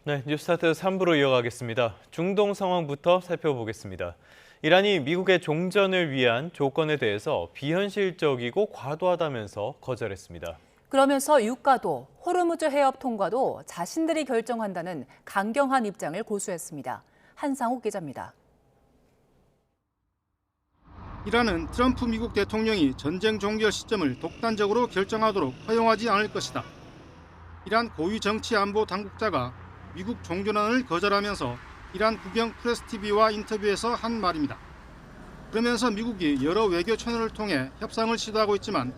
네, 뉴스타트 3부로 이어가겠습니다. 중동 상황부터 살펴보겠습니다. 이란이 미국의 종전을 위한 조건에 대해서 비현실적이고 과도하다면서 거절했습니다. 그러면서 유가도 호르무즈 해협 통과도 자신들이 결정한다는 강경한 입장을 고수했습니다. 한상욱 기자입니다. 이란은 트럼프 미국 대통령이 전쟁 종결 시점을 독단적으로 결정하도록 허용하지 않을 것이다. 이란 고위 정치 안보 당국자가 미국 종전안을 거절하면서 이란 국영 프레스TV와 인터뷰에서 한 말입니다. 그러면서 미국이 여러 외교 채널을 통해 협상을 시도하고 있지만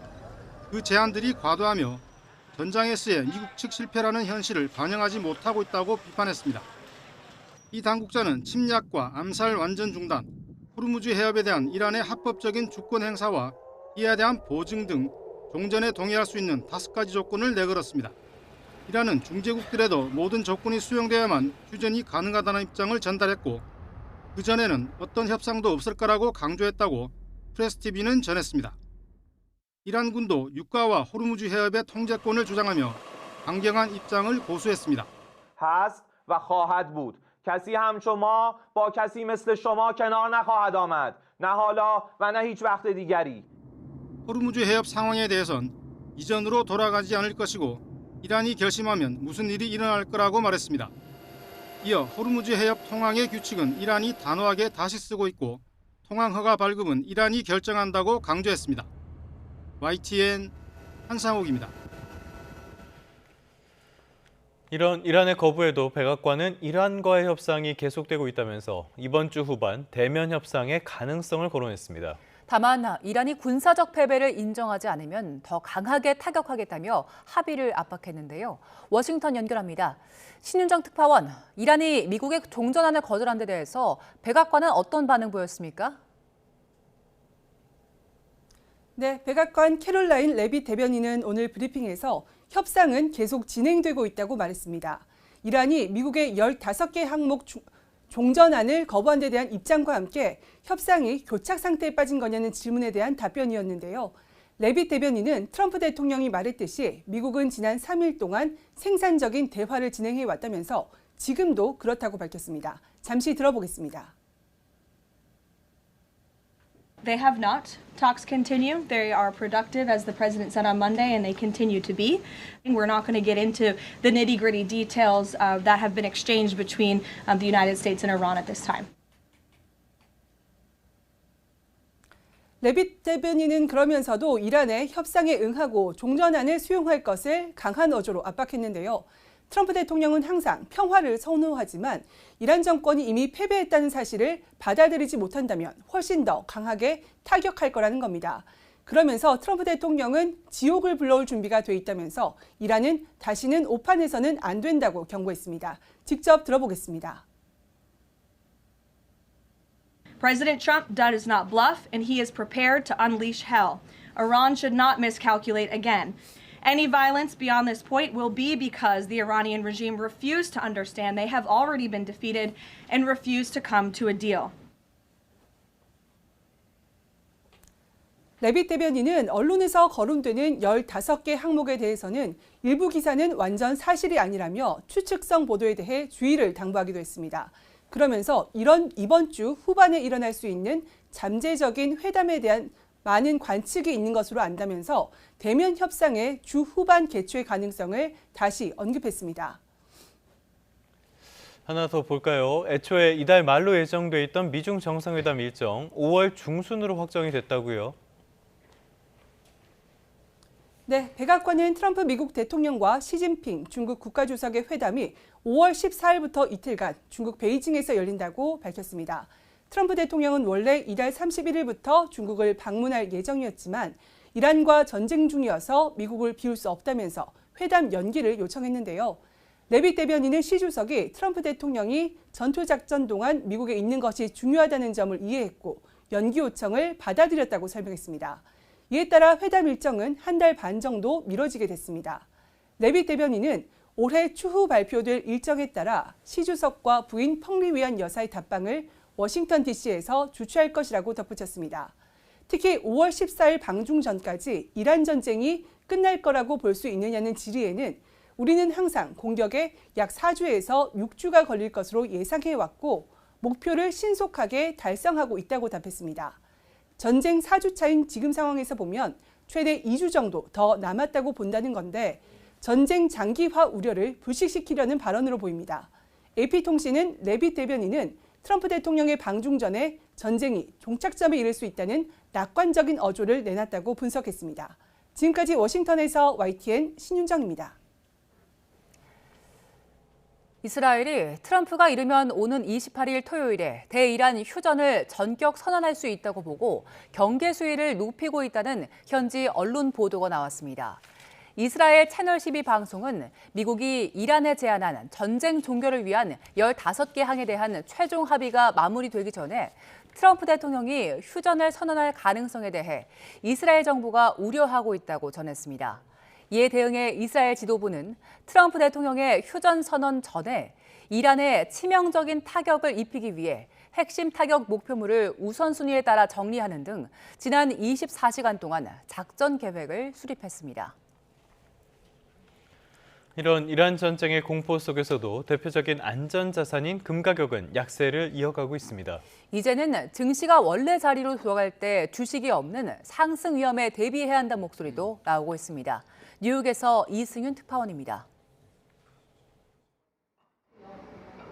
그 제안들이 과도하며 전장에서의 미국 측 실패라는 현실을 반영하지 못하고 있다고 비판했습니다. 이 당국자는 침략과 암살 완전 중단, 호르무즈 해협에 대한 이란의 합법적인 주권 행사와 이에 대한 보증 등 종전에 동의할 수 있는 5가지 조건을 내걸었습니다. 이란은 중재국들에도 모든 조건이 수용되어야만 휴전이 가능하다는 입장을 전달했고 그전에는 어떤 협상도 없을 거라고 강조했다고 프레스TV는 전했습니다. 이란군도 유가와 호르무즈 해협의 통제권을 주장하며 강경한 입장을 고수했습니다. هست و خواهد بود. کسی همچون ما با کسی مثل شما کنار نخواهد آمد. نه حالا و نه هیچ وقت دیگری. 호르무즈 해협 상황에 대해선 이전으로 돌아가지 않을 것이고 이란이 결심하면 무슨 일이 일어날 거라고 말했습니다. 이어 호르무즈 해협 통항의 규칙은 이란이 단호하게 다시 쓰고 있고 통항 허가 발급은 이란이 결정한다고 강조했습니다. YTN 한상욱입니다. 이런 이란의 거부에도 백악관은 이란과의 협상이 계속되고 있다면서 이번 주 후반 대면 협상의 가능성을 거론했습니다. 다만 이란이 군사적 패배를 인정하지 않으면 더 강하게 타격하겠다며 합의를 압박했는데요. 워싱턴 연결합니다. 신윤정 특파원, 이란이 미국의 종전안을 거절한 데 대해서 백악관은 어떤 반응 보였습니까? 네, 백악관 캐롤라인 레빗 대변인은 오늘 브리핑에서 협상은 계속 진행되고 있다고 말했습니다. 이란이 미국의 15개 항목 종전안을 거부한 데 대한 입장과 함께 협상이 교착 상태에 빠진 거냐는 질문에 대한 답변이었는데요. 레빗 대변인은 트럼프 대통령이 말했듯이 미국은 지난 3일 동안 생산적인 대화를 진행해 왔다면서 지금도 그렇다고 밝혔습니다. 잠시 들어보겠습니다. They have not. Talks continue. They are productive, as the president said on Monday, and they continue to be. We're not going to get into the nitty-gritty details that have been exchanged between the United States and Iran at this time. 레빗 대변인은 그러면서도 이란의 협상에 응하고 종전안을 수용할 것을 강한 어조로 압박했는데요. 트럼프 대통령은 항상 평화를 선호하지만 이란 정권이 이미 패배했다는 사실을 받아들이지 못한다면 훨씬 더 강하게 타격할 거라는 겁니다. 그러면서 트럼프 대통령은 지옥을 불러올 준비가 돼 있다면서 이란은 다시는 오판에서는 안 된다고 경고했습니다. 직접 들어보겠습니다. President Trump does not bluff, and he is prepared to unleash hell. Iran should not miscalculate again. Any violence beyond this point will be because the Iranian regime refused to understand they have already been defeated and refused to come to a deal. 레빗 대변인은 언론에서 거론되는 15개 항목에 대해서는 일부 기사는 완전 사실이 아니라며 추측성 보도에 대해 주의를 당부하기도 했습니다. 그러면서 이번 주 후반에 일어날 수 있는 잠재적인 회담에 대한 많은 관측이 있는 것으로 안다면서 대면 협상의 주 후반 개최 가능성을 다시 언급했습니다. 하나 더 볼까요? 애초에 이달 말로 예정돼 있던 미중 정상회담 일정 5월 중순으로 확정이 됐다고요? 네, 백악관은 트럼프 미국 대통령과 시진핑 중국 국가주석의 회담이 5월 14일부터 이틀간 중국 베이징에서 열린다고 밝혔습니다. 트럼프 대통령은 원래 이달 31일부터 중국을 방문할 예정이었지만 이란과 전쟁 중이어서 미국을 비울 수 없다면서 회담 연기를 요청했는데요. 레빗 대변인은 시 주석이 트럼프 대통령이 전투작전 동안 미국에 있는 것이 중요하다는 점을 이해했고 연기 요청을 받아들였다고 설명했습니다. 이에 따라 회담 일정은 한 달 반 정도 미뤄지게 됐습니다. 레빗 대변인은 올해 추후 발표될 일정에 따라 시 주석과 부인 펑리위안 여사의 답방을 워싱턴 DC에서 주최할 것이라고 덧붙였습니다. 특히 5월 14일 방중 전까지 이란 전쟁이 끝날 거라고 볼 수 있느냐는 질의에는 우리는 항상 공격에 약 4주에서 6주가 걸릴 것으로 예상해왔고 목표를 신속하게 달성하고 있다고 답했습니다. 전쟁 4주차인 지금 상황에서 보면 최대 2주 정도 더 남았다고 본다는 건데 전쟁 장기화 우려를 불식시키려는 발언으로 보입니다. AP통신은 레빗 대변인은 트럼프 대통령의 방중 전에 전쟁이 종착점에 이를 수 있다는 낙관적인 어조를 내놨다고 분석했습니다. 지금까지 워싱턴에서 YTN 신윤정입니다. 이스라엘이 트럼프가 이르면 오는 28일 토요일에 대이란 휴전을 전격 선언할 수 있다고 보고 경계 수위를 높이고 있다는 현지 언론 보도가 나왔습니다. 이스라엘 채널12 방송은 미국이 이란에 제안한 전쟁 종결을 위한 15개 항에 대한 최종 합의가 마무리되기 전에 트럼프 대통령이 휴전을 선언할 가능성에 대해 이스라엘 정부가 우려하고 있다고 전했습니다. 이에 대응해 이스라엘 지도부는 트럼프 대통령의 휴전 선언 전에 이란에 치명적인 타격을 입히기 위해 핵심 타격 목표물을 우선순위에 따라 정리하는 등 지난 24시간 동안 작전 계획을 수립했습니다. 이런 이란 전쟁의 공포 속에서도 대표적인 안전자산인 금 가격은 약세를 이어가고 있습니다. 이제는 증시가 원래 자리로 돌아갈 때 주식이 없는 상승 위험에 대비해야 한다는 목소리도 나오고 있습니다. 뉴욕에서 이승윤 특파원입니다.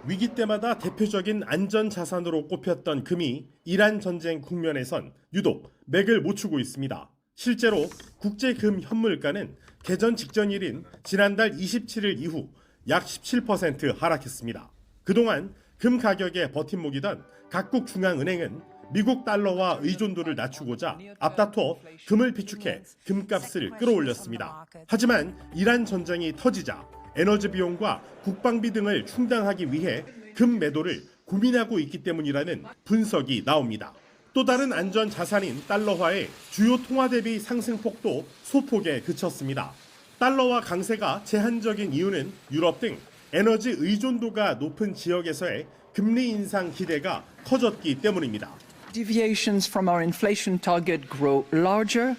위기 때마다 대표적인 안전자산으로 꼽혔던 금이 이란 전쟁 국면에선 유독 맥을 못 추고 있습니다. 실제로 국제금 현물가는 개전 직전일인 지난달 27일 이후 약 17% 하락했습니다. 그동안 금 가격에 버팀목이던 각국 중앙은행은 미국 달러와 의존도를 낮추고자 앞다퉈 금을 비축해 금값을 끌어올렸습니다. 하지만 이란 전쟁이 터지자 에너지 비용과 국방비 등을 충당하기 위해 금 매도를 고민하고 있기 때문이라는 분석이 나옵니다. 또 다른 안전 자산인 달러화의 주요 통화 대비 상승폭도 소폭에 그쳤습니다. 달러화 강세가 제한적인 이유는 유럽 등 에너지 의존도가 높은 지역에서의 금리 인상 기대가 커졌기 때문입니다. Deviations from our inflation target grow larger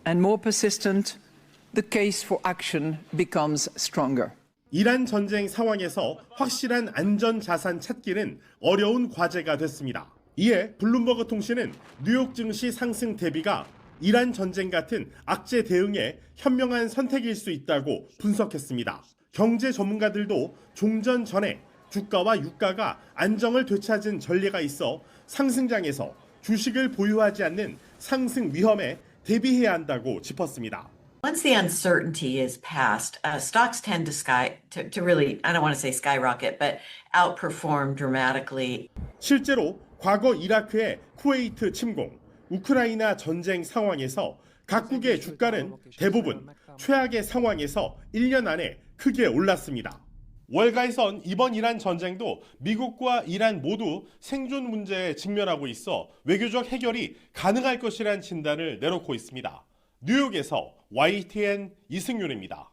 and more persistent. The case for action becomes stronger. 이란 전쟁 상황에서 확실한 안전 자산 찾기는 어려운 과제가 됐습니다. 이에 블룸버그 통신은 뉴욕 증시 상승 대비가 이란 전쟁 같은 악재 대응에 현명한 선택일 수 있다고 분석했습니다. 경제 전문가들도 종전 전에 주가와 유가가 안정을 되찾은 전례가 있어 상승장에서 주식을 보유하지 않는 상승 위험에 대비해야 한다고 짚었습니다. Once the uncertainty is past, stocks tend to really, I don't want to say skyrocket, but outperform dramatically. 실제로 과거 이라크의 쿠웨이트 침공, 우크라이나 전쟁 상황에서 각국의 주가는 대부분 최악의 상황에서 1년 안에 크게 올랐습니다. 월가에선 이번 이란 전쟁도 미국과 이란 모두 생존 문제에 직면하고 있어 외교적 해결이 가능할 것이란 진단을 내놓고 있습니다. 뉴욕에서 YTN 이승윤입니다.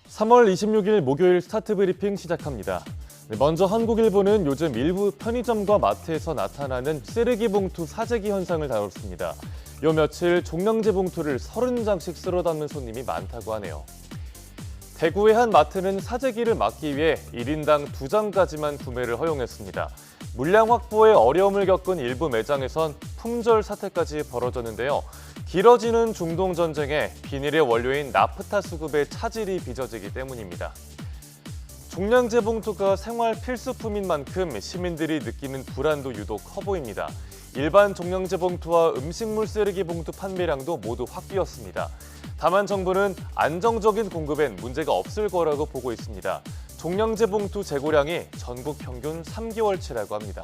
(3월 26일) 목요일 스타트 브리핑 시작합니다. 먼저 한국일보는 요즘 일부 편의점과 마트에서 나타나는 쓰레기 봉투 사재기 현상을 다뤘습니다. 요 며칠 종량제 봉투를 30장씩 쓸어 담는 손님이 많다고 하네요. 대구의 한 마트는 사재기를 막기 위해 1인당 2장까지만 구매를 허용했습니다. 물량 확보에 어려움을 겪은 일부 매장에선 품절 사태까지 벌어졌는데요. 길어지는 중동 전쟁에 비닐의 원료인 나프타 수급의 차질이 빚어지기 때문입니다. 종량제 봉투가 생활 필수품인 만큼 시민들이 느끼는 불안도 유독 커 보입니다. 일반 종량제 봉투와 음식물 쓰레기 봉투 판매량도 모두 확 뛰었습니다. 다만 정부는 안정적인 공급엔 문제가 없을 거라고 보고 있습니다. 종량제 봉투 재고량이 전국 평균 3개월치라고 합니다.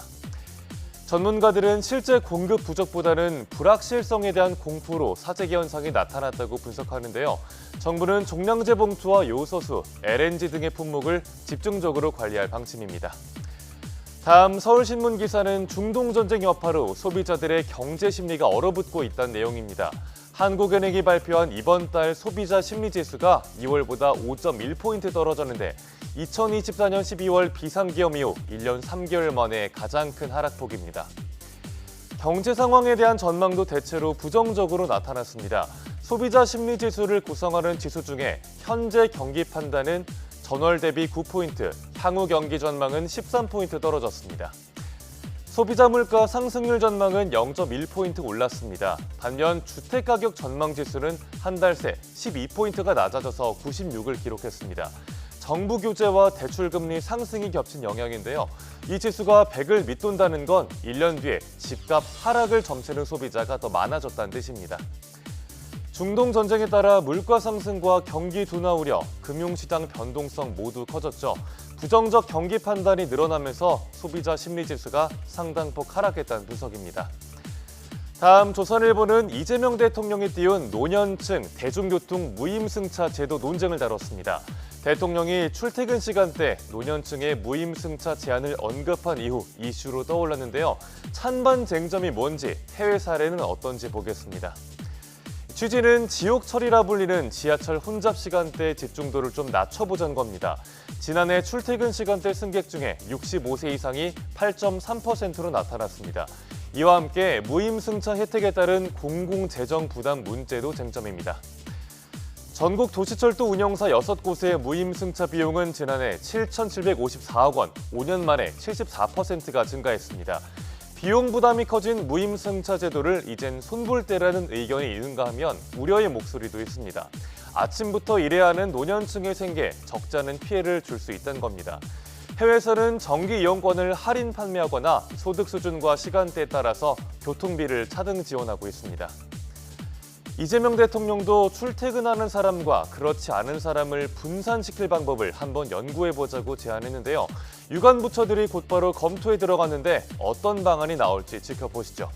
전문가들은 실제 공급 부족보다는 불확실성에 대한 공포로 사재기 현상이 나타났다고 분석하는데요. 정부는 종량제 봉투와 요소수, LNG 등의 품목을 집중적으로 관리할 방침입니다. 다음 서울신문 기사는 중동 전쟁 여파로 소비자들의 경제 심리가 얼어붙고 있다는 내용입니다. 한국은행이 발표한 이번 달 소비자 심리지수가 2월보다 5.1포인트 떨어졌는데 2024년 12월 비상계엄 이후 1년 3개월 만에 가장 큰 하락폭입니다. 경제 상황에 대한 전망도 대체로 부정적으로 나타났습니다. 소비자 심리지수를 구성하는 지수 중에 현재 경기 판단은 전월 대비 9포인트, 향후 경기 전망은 13포인트 떨어졌습니다. 소비자 물가 상승률 전망은 0.1포인트 올랐습니다. 반면 주택가격 전망 지수는 한 달 새 12포인트가 낮아져서 96을 기록했습니다. 정부 규제와 대출금리 상승이 겹친 영향인데요. 이 지수가 100을 밑돈다는 건 1년 뒤에 집값 하락을 점치는 소비자가 더 많아졌다는 뜻입니다. 중동 전쟁에 따라 물가 상승과 경기 둔화 우려, 금융시장 변동성 모두 커졌죠. 부정적 경기 판단이 늘어나면서 소비자 심리지수가 상당폭 하락했다는 분석입니다. 다음 조선일보는 이재명 대통령이 띄운 노년층 대중교통 무임승차 제도 논쟁을 다뤘습니다. 대통령이 출퇴근 시간대 노년층의 무임승차 제한을 언급한 이후 이슈로 떠올랐는데요. 찬반 쟁점이 뭔지, 해외 사례는 어떤지 보겠습니다. 취지는 지옥철이라 불리는 지하철 혼잡 시간대 집중도를 좀 낮춰보자는 겁니다. 지난해 출퇴근 시간대 승객 중에 65세 이상이 8.3%로 나타났습니다. 이와 함께 무임승차 혜택에 따른 공공재정 부담 문제도 쟁점입니다. 전국 도시철도 운영사 6곳의 무임승차 비용은 지난해 7,754억 원, 5년 만에 74%가 증가했습니다. 비용 부담이 커진 무임승차 제도를 이젠 손볼 때라는 의견이 있는가 하면 우려의 목소리도 있습니다. 아침부터 일해야 하는 노년층의 생계에 적지 않은 피해를 줄 수 있다는 겁니다. 해외에서는 정기 이용권을 할인 판매하거나 소득 수준과 시간대에 따라서 교통비를 차등 지원하고 있습니다. 이재명 대통령도 출퇴근하는 사람과 그렇지 않은 사람을 분산시킬 방법을 한번 연구해보자고 제안했는데요. 유관 부처들이 곧바로 검토에 들어갔는데 어떤 방안이 나올지 지켜보시죠.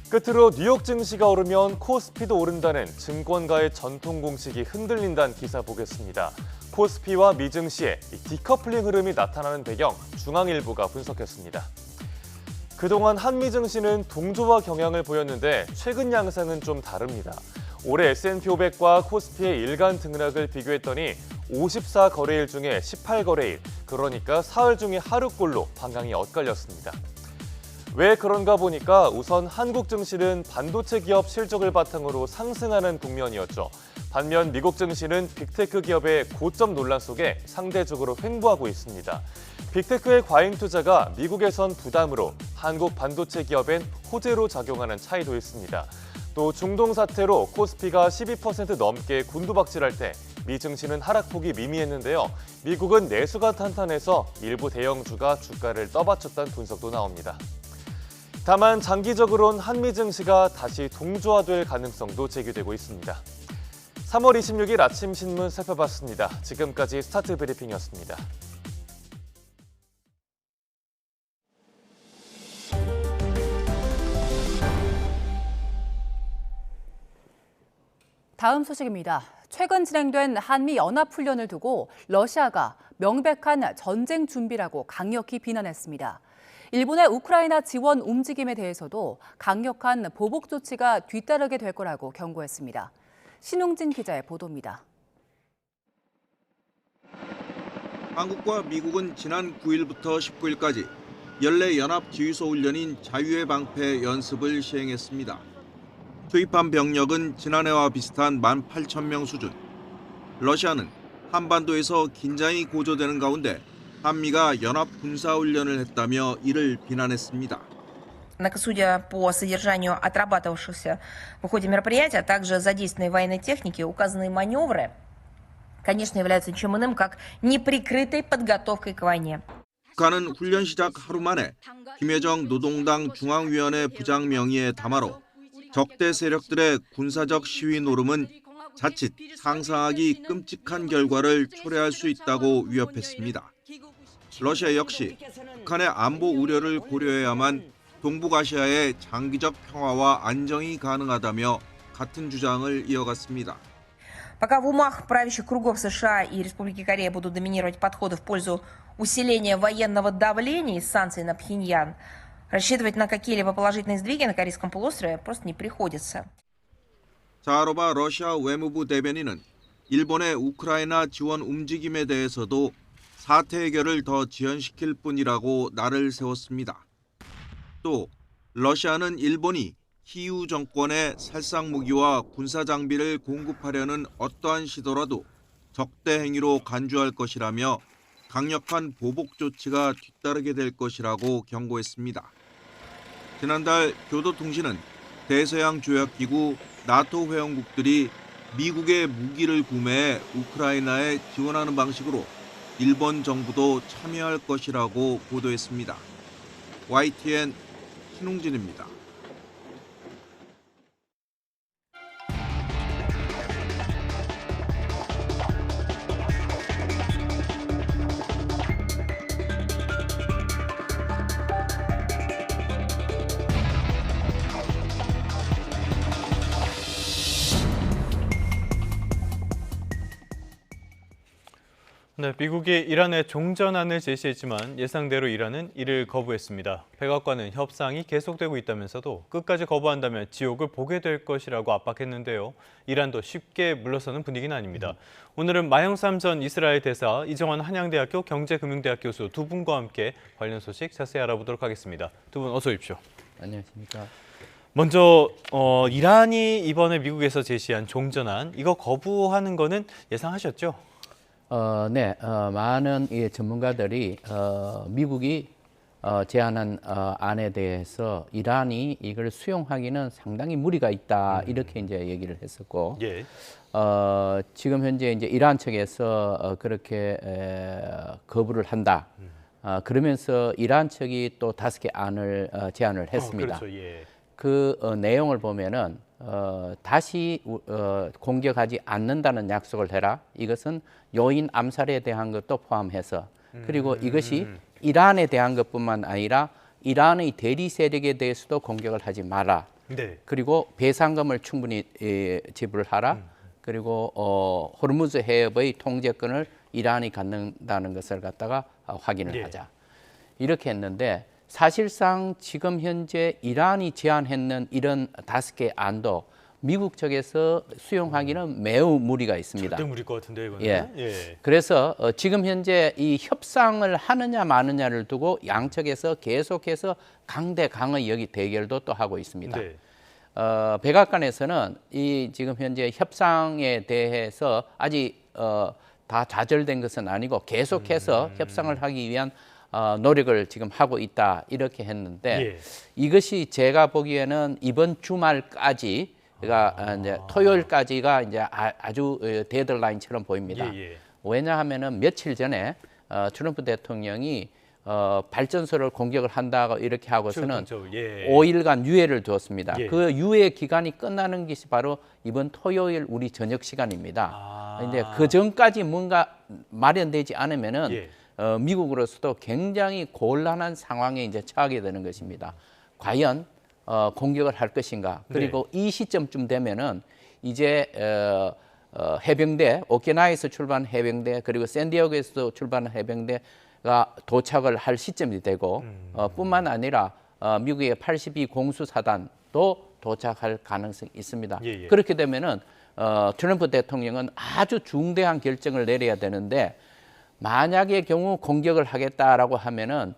끝으로 뉴욕 증시가 오르면 코스피도 오른다는 증권가의 전통 공식이 흔들린다는 기사 보겠습니다. 코스피와 미증시의 디커플링 흐름이 나타나는 배경, 중앙일보가 분석했습니다. 그동안 한미증시는 동조와 경향을 보였는데 최근 양상은 좀 다릅니다. 올해 S&P 500과 코스피의 일간 등락을 비교했더니 54거래일 중에 18거래일, 그러니까 사흘 중에 하루꼴로 방향이 엇갈렸습니다. 왜 그런가 보니까 우선 한국 증시는 반도체 기업 실적을 바탕으로 상승하는 국면이었죠. 반면 미국 증시는 빅테크 기업의 고점 논란 속에 상대적으로 횡보하고 있습니다. 빅테크의 과잉 투자가 미국에선 부담으로 한국 반도체 기업엔 호재로 작용하는 차이도 있습니다. 또 중동 사태로 코스피가 12% 넘게 곤두박질할 때 미 증시는 하락폭이 미미했는데요. 미국은 내수가 탄탄해서 일부 대형주가 주가를 떠받쳤다는 분석도 나옵니다. 다만 장기적으로는 한미 증시가 다시 동조화될 가능성도 제기되고 있습니다. 3월 26일 아침 신문 살펴봤습니다. 지금까지 스타트 브리핑이었습니다. 다음 소식입니다. 최근 진행된 한미 연합훈련을 두고 러시아가 명백한 전쟁 준비라고 강력히 비난했습니다. 일본의 우크라이나 지원 움직임에 대해서도 강력한 보복 조치가 뒤따르게 될 거라고 경고했습니다. 신웅진 기자의 보도입니다. 한국과 미국은 지난 9일부터 19일까지 연례 연합 지휘소 훈련인 자유의 방패 연습을 시행했습니다. 투입한 병력은 지난해와 비슷한 18,000명 수준. 러시아는 한반도에서 긴장이 고조되는 가운데 한미가 연합 군사훈련을 했다며 이를 비난했습니다. Судя по содержанию отрабатывавшихся в ходе мероприятия, а также задействованной военной техники, указанные маневры, конечно, являются ничем иным, как неприкрытой подготовкой к войне. 북한은 훈련 시작 하루 만에 김여정 노동당 중앙위원회 부장 명의의 담화로 적대 세력들의 군사적 시위 노름은 자칫 상상하기 끔찍한 결과를 초래할 수 있다고 위협했습니다. 러시아 역시 북한의 안보 우려를 고려해야만 동북아시아의 장기적 평화와 안정이 가능하다며 같은 주장을 이어갔습니다. Пока в умах правящих кругов США и Республики Корея будут доминировать подходы в пользу усиления военного давления и санкций на Пхеньян, рассчитывать на какие-либо положительные сдвиги на Корейском полуострове просто не приходится. 자하로바 러시아 외무부 대변인은 일본의 우크라이나 지원 움직임에 대해서도 사태 해결을 더 지연시킬 뿐이라고 날을 세웠습니다. 또 러시아는 일본이 키이우 정권에 살상 무기와 군사 장비를 공급하려는 어떠한 시도라도 적대 행위로 간주할 것이라며 강력한 보복 조치가 뒤따르게 될 것이라고 경고했습니다. 지난달 교도통신은 대서양 조약기구 나토 회원국들이 미국의 무기를 구매해 우크라이나에 지원하는 방식으로 일본 정부도 참여할 것이라고 보도했습니다. YTN 신웅진입니다. 네, 미국이 이란에 종전안을 제시했지만 예상대로 이란은 이를 거부했습니다. 백악관은 협상이 계속되고 있다면서도 끝까지 거부한다면 지옥을 보게 될 것이라고 압박했는데요. 이란도 쉽게 물러서는 분위기는 아닙니다. 오늘은 마영삼 전 이스라엘 대사, 이정환 한양대학교 경제금융대학 교수 두 분과 함께 관련 소식 자세히 알아보도록 하겠습니다. 두 분 어서 오십시오. 안녕하십니까. 먼저 이란이 이번에 미국에서 제시한 종전안, 이거 거부하는 거는 예상하셨죠? 네, 많은 전문가들이 미국이 제안한 안에 대해서 이란이 이걸 수용하기는 상당히 무리가 있다 이렇게 이제 얘기를 했었고, 예. 지금 현재 이제 이란 측에서 그렇게 거부를 한다. 그러면서 이란 측이 또 5개 안을 제안을 했습니다. 그렇죠, 예. 그 내용을 보면은 다시 공격하지 않는다는 약속을 해라. 이것은 요인 암살에 대한 것도 포함해서, 그리고 이것이 이란에 대한 것뿐만 아니라 이란의 대리 세력에 대해서도 공격을 하지 마라. 네. 그리고 배상금을 충분히 지불하라. 그리고 호르무즈 해협의 통제권을 이란이 갖는다는 것을 갖다가 확인을 네. 하자. 이렇게 했는데, 사실상 지금 현재 이란이 제안했는 이런 5개 안도 미국 측에서 수용하기는 매우 무리가 있습니다. 절대 무리일 것 같은데 이거는. 예. 예. 그래서 지금 현재 이 협상을 하느냐 마느냐를 두고 양측에서 계속해서 강대강의 여기 대결도 또 하고 있습니다. 네. 백악관에서는 이 지금 현재 협상에 대해서 아직 다 좌절된 것은 아니고 계속해서 협상을 하기 위한 노력을 지금 하고 있다 이렇게 했는데, 예. 이것이 제가 보기에는 이번 주말까지, 그러니까 이제 토요일까지가 이제 아주 데드라인처럼 보입니다. 예. 왜냐하면은 며칠 전에 트럼프 대통령이 발전소를 공격을 한다고 이렇게 하고서는 그렇죠. 예. 5일간 유예를 두었습니다. 예. 그 유예 기간이 끝나는 것이 바로 이번 토요일 우리 저녁 시간입니다. 근데 그 전까지 뭔가 마련되지 않으면은 예. 미국으로서도 굉장히 곤란한 상황에 이제 처하게 되는 것입니다. 과연 공격을 할 것인가? 그리고 이 시점쯤 되면은 이제 해병대, 오키나와에서 출발한 해병대, 그리고 샌디에고에서 출발한 해병대가 도착을 할 시점이 되고, 뿐만 아니라 미국의 82 공수사단도 도착할 가능성이 있습니다. 예. 그렇게 되면은 트럼프 대통령은 아주 중대한 결정을 내려야 되는데, 만약의 경우 공격을 하겠다라고 하면은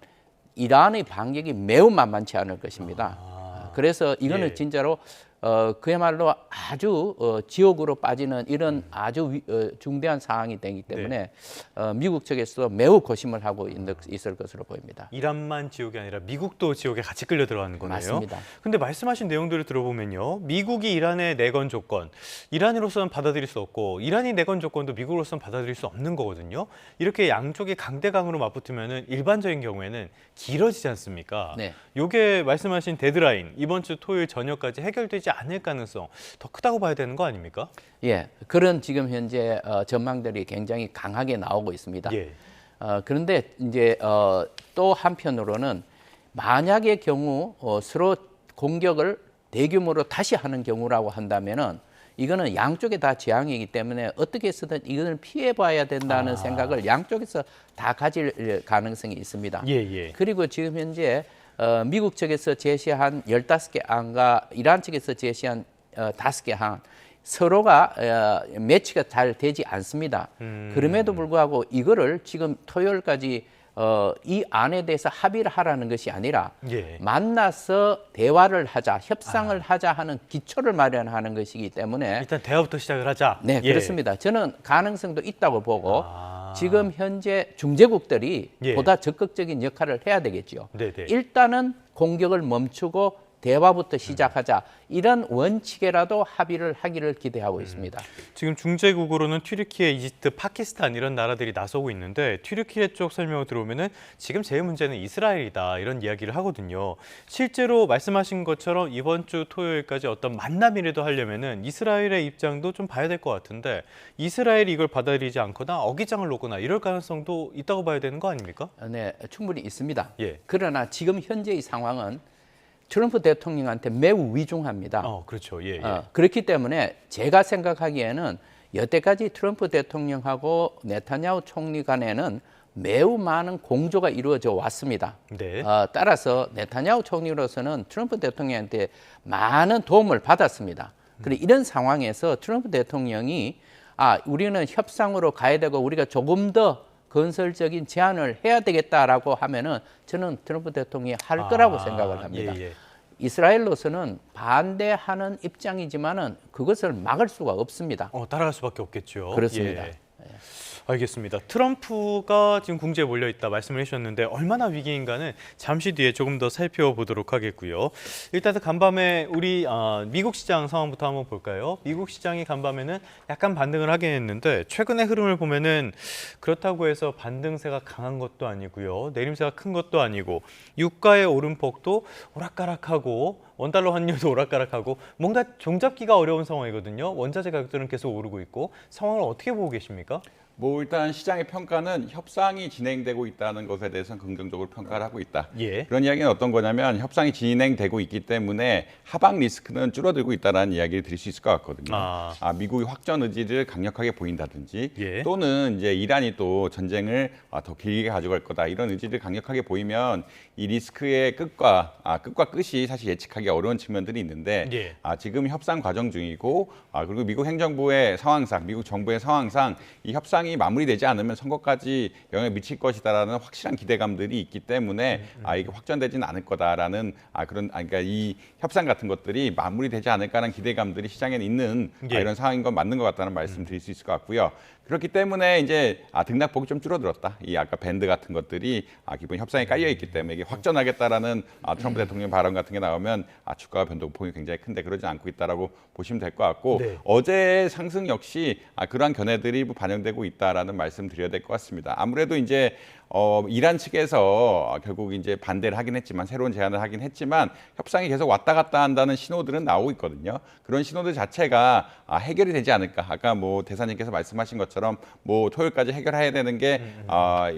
이란의 반격이 매우 만만치 않을 것입니다. 그래서 이거는 예. 진짜로 그야말로 아주 지옥으로 빠지는 이런 아주 중대한 상황이 되기 때문에 미국 측에서도 매우 고심을 하고 있을 것으로 보입니다. 이란만 지옥이 아니라 미국도 지옥에 같이 끌려 들어가는 거네요. 맞습니다. 근데 말씀하신 내용들을 들어보면요, 미국이 이란의 내건 조건, 이란으로서는 받아들일 수 없고 이란이 내건 조건도 미국으로서는 받아들일 수 없는 거거든요. 이렇게 양쪽이 강대강으로 맞붙으면은 일반적인 경우에는 길어지지 않습니까? 네. 요게 말씀하신 데드라인, 이번 주 토요일 저녁까지 해결되지 않을 가능성 더 크다고 봐야 되는 거 아닙니까? 예, 그런 지금 현재 전망들이 굉장히 강하게 나오고 있습니다. 예. 그런데 이제 또 한편으로는 만약의 경우 서로 공격을 대규모로 다시 하는 경우라고 한다면은 이거는 양쪽에 다 재앙이기 때문에 어떻게 해서든 이거는 피해봐야 된다는 생각을 양쪽에서 다 가질 가능성이 있습니다. 예. 그리고 지금 현재 미국 측에서 제시한 15개 안과 이란 측에서 제시한 5개 안, 서로가 매치가 잘 되지 않습니다. 그럼에도 불구하고 이거를 지금 토요일까지 이 안에 대해서 합의를 하라는 것이 아니라 예. 만나서 대화를 하자, 협상을 하자 하는 기초를 마련하는 것이기 때문에 일단 대화부터 시작을 하자. 네, 예. 그렇습니다. 저는 가능성도 있다고 보고 지금 현재 중재국들이 예. 보다 적극적인 역할을 해야 되겠죠. 네네. 일단은 공격을 멈추고 대화부터 시작하자 이런 원칙에라도 합의를 하기를 기대하고 있습니다. 지금 중재국으로는 튀르키예, 이집트, 파키스탄 이런 나라들이 나서고 있는데 튀르키예 쪽 설명을 들어오면은 지금 제일 문제는 이스라엘이다 이런 이야기를 하거든요. 실제로 말씀하신 것처럼 이번 주 토요일까지 어떤 만남이라도 하려면은 이스라엘의 입장도 좀 봐야 될 것 같은데 이스라엘이 이걸 받아들이지 않거나 어기장을 놓거나 이럴 가능성도 있다고 봐야 되는 거 아닙니까? 네, 충분히 있습니다. 예. 그러나 지금 현재의 상황은 트럼프 대통령한테 매우 위중합니다. 그렇죠. 예, 예. 그렇기 때문에 제가 생각하기에는 여태까지 트럼프 대통령하고 네타냐후 총리 간에는 매우 많은 공조가 이루어져 왔습니다. 네. 따라서 네타냐후 총리로서는 트럼프 대통령한테 많은 도움을 받았습니다. 그리고 이런 상황에서 트럼프 대통령이 우리는 협상으로 가야 되고 우리가 조금 더 건설적인 제안을 해야 되겠다라고 하면은 저는 트럼프 대통령이 할 거라고 생각을 합니다. 예, 예. 이스라엘로서는 반대하는 입장이지만은 그것을 막을 수가 없습니다. 따라갈 수밖에 없겠죠. 그렇습니다. 예. 알겠습니다. 트럼프가 지금 궁지에 몰려 있다 말씀을 해주셨는데 얼마나 위기인가는 잠시 뒤에 조금 더 살펴보도록 하겠고요. 일단 간밤에 우리 미국 시장 상황부터 한번 볼까요? 미국 시장이 간밤에는 약간 반등을 하긴 했는데 최근의 흐름을 보면은 그렇다고 해서 반등세가 강한 것도 아니고요. 내림세가 큰 것도 아니고 유가의 오름폭도 오락가락하고 원달러 환율도 오락가락하고 뭔가 종잡기가 어려운 상황이거든요. 원자재 가격들은 계속 오르고 있고 상황을 어떻게 보고 계십니까? 일단 시장의 평가는 협상이 진행되고 있다는 것에 대해서는 긍정적으로 평가를 하고 있다. 예. 그런 이야기는 어떤 거냐면 협상이 진행되고 있기 때문에 하방 리스크는 줄어들고 있다는 이야기를 드릴 수 있을 것 같거든요. 미국이 확전 의지를 강력하게 보인다든지 예. 또는 이제 이란이 또 전쟁을 더 길게 가져갈 거다 이런 의지를 강력하게 보이면 이 리스크의 끝과 끝이 사실 예측하기 어려운 측면들이 있는데 예. 지금 협상 과정 중이고 그리고 미국 행정부의 상황상, 미국 정부의 상황상 이 협상이 마무리되지 않으면 선거까지 영향을 미칠 것이다라는 확실한 기대감들이 있기 때문에 이게 확전되지는 않을 거다라는 그러니까 이 협상 같은 것들이 마무리되지 않을까라는 기대감들이 시장에 있는 예. 이런 상황인 건 맞는 것 같다는 말씀 드릴 수 있을 것 같고요. 그렇기 때문에 이제 등락폭이 좀 줄어들었다. 이 아까 밴드 같은 것들이 기본 협상에 깔려 있기 때문에 이게 확전하겠다라는 트럼프 대통령 발언 같은 게 나오면 주가 변동폭이 굉장히 큰데 그러지 않고 있다라고 보시면 될 것 같고 네. 어제 상승 역시 그러한 견해들이 반영되고 있다라는 말씀 드려야 될 것 같습니다. 아무래도 이제 이란 측에서 결국 이제 반대를 하긴 했지만 새로운 제안을 하긴 했지만 협상이 계속 왔다 갔다 한다는 신호들은 나오고 있거든요. 그런 신호들 자체가 해결이 되지 않을까. 아까 대사님께서 말씀하신 것처럼 토요일까지 해결해야 되는 게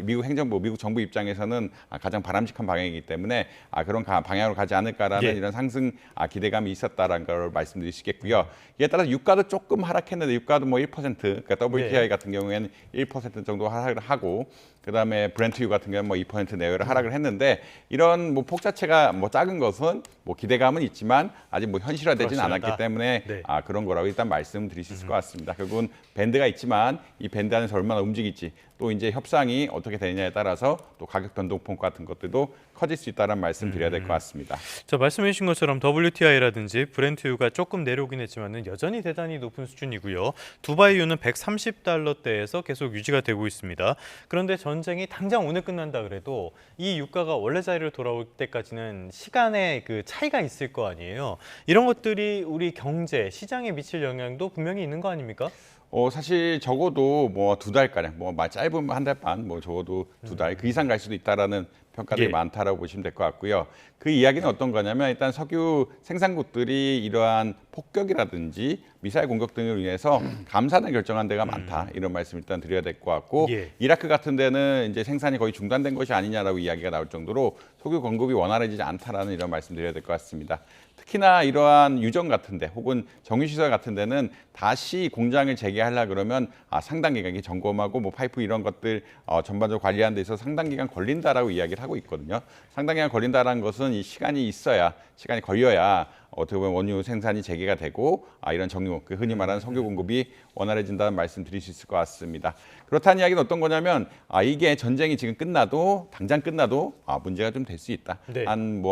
미국 행정부, 미국 정부 입장에서는 가장 바람직한 방향이기 때문에 그런 방향으로 가지 않을까라는 예. 이런 상승 기대감이 있었다라는 걸 말씀드릴 수 있겠고요. 이에 따라서 유가도 조금 하락했는데 유가도 1%, 그러니까 WTI 같은 경우에는 1% 정도 하락을 하고 그다음에 브렌트유 같은 경우는 2% 내외로 하락을 했는데 이런 폭 자체가 작은 것은 기대감은 있지만 아직 현실화되지는 않았기 때문에 네. 그런 거라고 일단 말씀드릴 수 있을 것 같습니다. 결국은 밴드가 있지만 이 밴드 안에서 얼마나 움직일지 또 이제 협상이 어떻게 되느냐에 따라서 또 가격 변동폭 같은 것들도 커질 수 있다는 말씀 드려야 될 것 같습니다. 자, 말씀해 주신 것처럼 WTI라든지 브렌트유가 조금 내려오긴 했지만은 여전히 대단히 높은 수준이고요. 두바이유는 130달러대에서 계속 유지가 되고 있습니다. 그런데 전쟁이 당장 오늘 끝난다 그래도 이 유가가 원래 자리로 돌아올 때까지는 시간의 그 차이가 있을 거 아니에요. 이런 것들이 우리 경제, 시장에 미칠 영향도 분명히 있는 거 아닙니까? 사실 적어도 2달가량, 짧으면 한 달 반, 적어도 2달, 그 이상 갈 수도 있다라는 평가들이 예. 많다라고 보시면 될 것 같고요. 그 이야기는 어떤 거냐면 일단 석유 생산국들이 이러한 폭격이라든지 미사일 공격 등을 인해서 감산을 결정한 데가 많다. 이런 말씀 일단 드려야 될 것 같고 예. 이라크 같은 데는 이제 생산이 거의 중단된 것이 아니냐라고 이야기가 나올 정도로 석유 공급이 원활해지지 않다라는 이런 말씀 드려야 될 것 같습니다. 특히나 이러한 유정 같은 데 혹은 정유시설 같은 데는 다시 공장을 재개하려 그러면 상당 기간 점검하고 파이프 이런 것들 전반적으로 관리하는 데 있어서 상당 기간 걸린다라고 이야기를 하고 있거든요. 상당 기간 걸린다라는 것은 이 시간이 걸려야 어떻게 보면 원유 생산이 재개가 되고 이런 정유, 그 흔히 말하는 석유 공급이 원활해진다는 말씀 드릴 수 있을 것 같습니다. 그렇다는 이야기는 어떤 거냐면 이게 전쟁이 지금 끝나도 당장 끝나도 문제가 좀 될 수 있다. 네. 한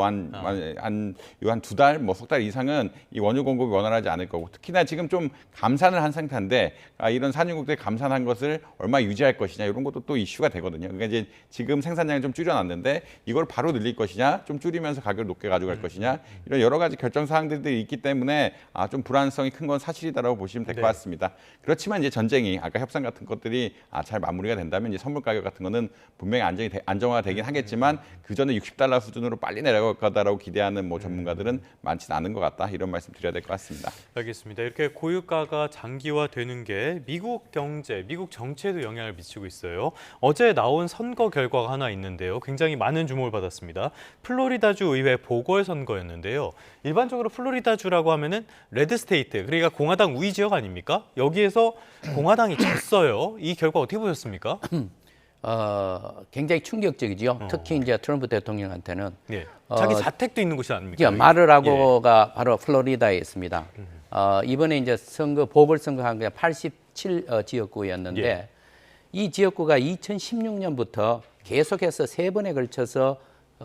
두 달, 석 달 이상은 이 원유 공급이 원활하지 않을 거고, 특히나 지금 좀 감산을 한 상태인데 이런 산유국들이 감산한 것을 얼마 유지할 것이냐 이런 것도 또 이슈가 되거든요. 그러니까 이제 지금 생산량을 좀 줄여놨는데 이걸 바로 늘릴 것이냐, 좀 줄이면서 가격을 높게 가져갈 것이냐, 이런 여러 가지 결정 사항들이 있기 때문에 좀 불안성이 큰 건 사실이다라고 보시면 될 것 같습니다. 그렇지만 이제 전쟁이 아까 협상 같은 것들이 잘 마무리가 된다면 이제 선물 가격 같은 거는 분명히 안정화가 되긴 하겠지만 그 전에 $60 수준으로 빨리 내려갈 거다라고 기대하는 전문가들은 많지는 않은 것 같다, 이런 말씀 드려야 될 것 같습니다. 알겠습니다. 이렇게 고유가가 장기화되는 게 미국 경제, 미국 정치에도 영향을 미치고 있어요. 어제 나온 선거 결과가 하나 있는데요. 굉장히 많은 주목을 받았습니다. 플로리다주 의회 보궐선거였는데요. 일반적으로 플로리다주라고 하면은 레드 스테이트, 그러니까 공화당 우위 지역 아닙니까? 여기에서 공화당이 졌어요. 이 결과 어떻게 보셨습니까? 굉장히 충격적이죠. 특히 이제 트럼프 대통령한테는. 예. 자기 자택도 있는 곳이 아닙니까? 마르라고가 바로 플로리다에 있습니다. 이번에 이제 보궐선거한 게 87 지역구였는데 이 지역구가 2016년부터 계속해서 3번에 걸쳐서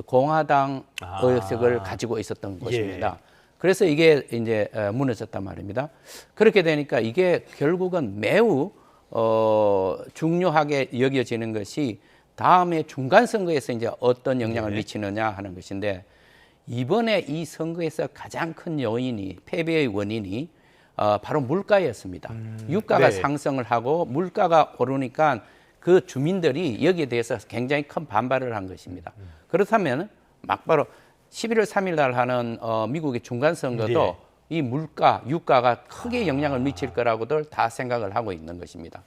공화당 의석을 가지고 있었던 곳입니다. 그래서 이게 이제 무너졌단 말입니다. 그렇게 되니까 이게 결국은 매우 중요하게 여겨지는 것이 다음에 중간 선거에서 이제 어떤 영향을 미치느냐 하는 것인데, 이번에 이 선거에서 가장 큰 요인이, 패배의 원인이 바로 물가였습니다. 유가가 상승을 하고 물가가 오르니까 그 주민들이 여기에 대해서 굉장히 큰 반발을 한 것입니다. 그렇다면 막바로 11월 3일 날 하는 미국의 중간 선거도 이 물가, 유가가 크게 영향을 미칠 거라고들 다 생각을 하고 있는 것입니다.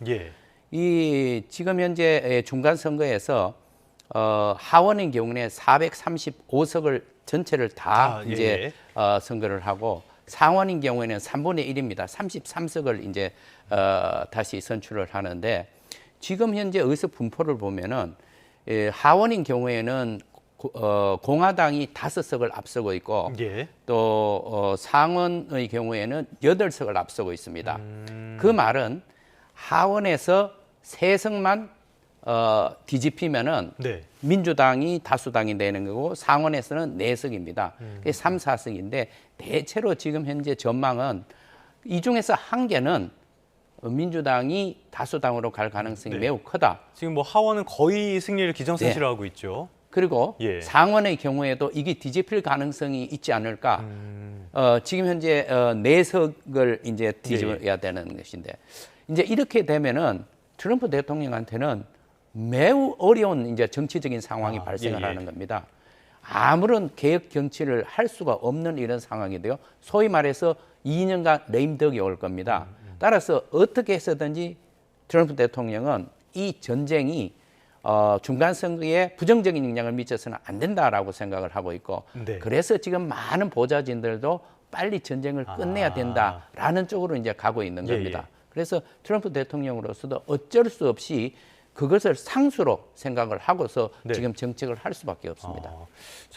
이 지금 현재 중간 선거에서 하원의 경우에 435석을 전체를 다 이제 선거를 하고, 상원인 경우에는 3분의 1입니다. 33석을 이제 다시 선출을 하는데, 지금 현재 의석 분포를 보면은 하원인 경우에는 공화당이 5석을 앞서고 있고 또 상원의 경우에는 8석을 앞서고 있습니다. 그 말은 하원에서 3석만 뒤집히면은 민주당이 다수당이 되는 거고, 상원에서는 4석입니다. 그게 3, 4석인데 대체로 지금 현재 전망은 이 중에서 한 개는 민주당이 다수당으로 갈 가능성이 매우 크다. 지금 하원은 거의 승리를 기정사실화하고 있죠. 그리고 상원의 경우에도 이게 뒤집힐 가능성이 있지 않을까. 지금 현재 4석을 이제 뒤집어야 되는 것인데, 이제 이렇게 되면은 트럼프 대통령한테는 매우 어려운 이제 정치적인 상황이 발생을 하는 겁니다. 아무런 개혁 정치를 할 수가 없는 이런 상황이 돼요. 소위 말해서 2년간 레임덕이 올 겁니다. 따라서 어떻게 해서든지 트럼프 대통령은 이 전쟁이 중간 선거에 부정적인 영향을 미쳐서는 안 된다라고 생각을 하고 있고, 그래서 지금 많은 보좌진들도 빨리 전쟁을 끝내야 된다라는 쪽으로 이제 가고 있는 겁니다. 그래서 트럼프 대통령으로서도 어쩔 수 없이 그것을 상수로 생각을 하고서 지금 정책을 할 수밖에 없습니다.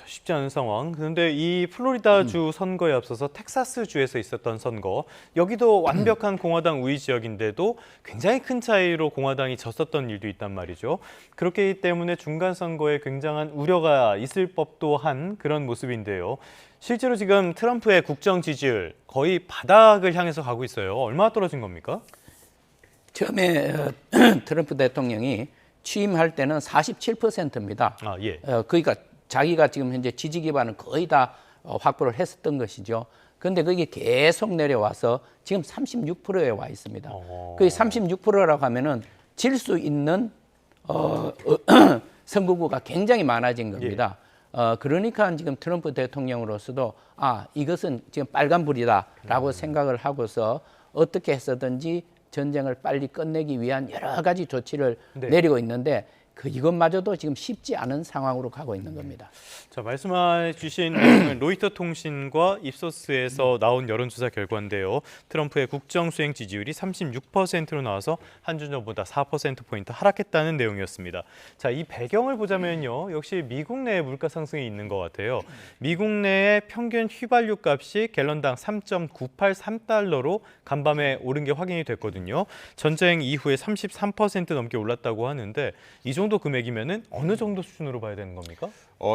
쉽지 않은 상황. 그런데 이 플로리다주 선거에 앞서서 텍사스주에서 있었던 선거, 여기도 완벽한 공화당 우위 지역인데도 굉장히 큰 차이로 공화당이 졌었던 일도 있단 말이죠. 그렇기 때문에 중간 선거에 굉장한 우려가 있을 법도 한 그런 모습인데요. 실제로 지금 트럼프의 국정 지지율 거의 바닥을 향해서 가고 있어요. 얼마나 떨어진 겁니까? 처음에 트럼프 대통령이 취임할 때는 47%입니다. 그러니까 자기가 지금 현재 지지 기반을 거의 다 확보를 했었던 것이죠. 그런데 그게 계속 내려와서 지금 36%에 와 있습니다. 그 36%라고 하면은 질 수 있는 선거구가 굉장히 많아진 겁니다. 그러니까 지금 트럼프 대통령으로서도 이것은 지금 빨간불이다라고 생각을 하고서 어떻게 해서든지 전쟁을 빨리 끝내기 위한 여러 가지 조치를 내리고 있는데, 이것마저도 지금 쉽지 않은 상황으로 가고 있는 겁니다. 자, 말씀해 주신 내용은 로이터 통신과 입소스에서 나온 여론조사 결과인데요. 트럼프의 국정 수행 지지율이 36%로 나와서 한 주 전보다 4%포인트 하락했다는 내용이었습니다. 자, 이 배경을 보자면요. 역시 미국 내의 물가 상승이 있는 것 같아요. 미국 내의 평균 휘발유 값이 갤런당 3.983달러로 간밤에 오른 게 확인이 됐거든요. 전쟁 이후에 33% 넘게 올랐다고 하는데 이 정도 금액이면은 어느 정도 수준으로 봐야 되는 겁니까?